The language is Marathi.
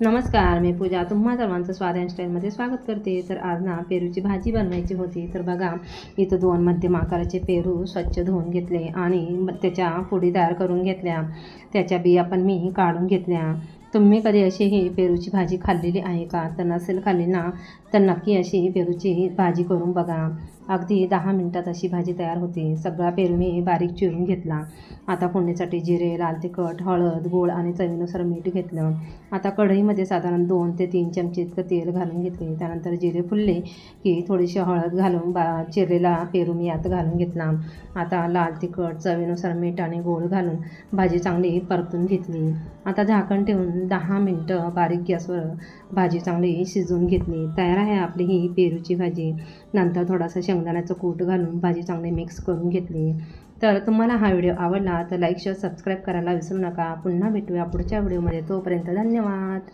नमस्कार, मी पूजा तुम्हा सर्वांचं स्वाद स्टाईलमध्ये स्वागत करते. तर आज ना पेरूची भाजी बनवायची होती. तर बघा, इथं 2 मध्यम आकाराचे पेरू स्वच्छ धुवून घेतले आणि त्याच्या फोडी तयार करून घेतल्या. त्याच्या बिया पण मी काढून घेतल्या. तुम्ही कधी अशी ही पेरूची भाजी खाल्लेली आहे का? तर नसेल खाल्ली ना, तर नक्की अशी पेरूची भाजी करून बघा. अगदी 10 मिनिटात अशी भाजी तयार होते. सगळा पेरू मी बारीक चिरून घेतला. आता फोडणीसाठी जिरे, लाल तिखट, हळद, गूळ आणि चवीनुसार मीठ घेतलं. आता कढईमध्ये साधारण 2 ते 3 चमचे इतकं तेल घालून घेतले. त्यानंतर जिरे फुलले की थोडीशी हळद घालून चिरलेला पेरू मी यात घालून घेतला. आता लाल तिखट, चवीनुसार मीठ आणि गूळ घालून भाजी चांगली परतून घेतली. आता झाकण ठेवून 10 मिनटं बारीक गॅसवर भाजी चांगली शिजवून घेतली. तयार आहे आपली ही पेरूची भाजी. नंतर थोडासा शेंगदाण्याचं कूट घालून भाजी चांगली मिक्स करून घेतली. तर तुम्हाला हा व्हिडिओ आवडला तर लाईक, शेअर, सबस्क्राईब करायला विसरू नका. पुन्हा भेटूया पुढच्या व्हिडिओमध्ये. तोपर्यंत धन्यवाद.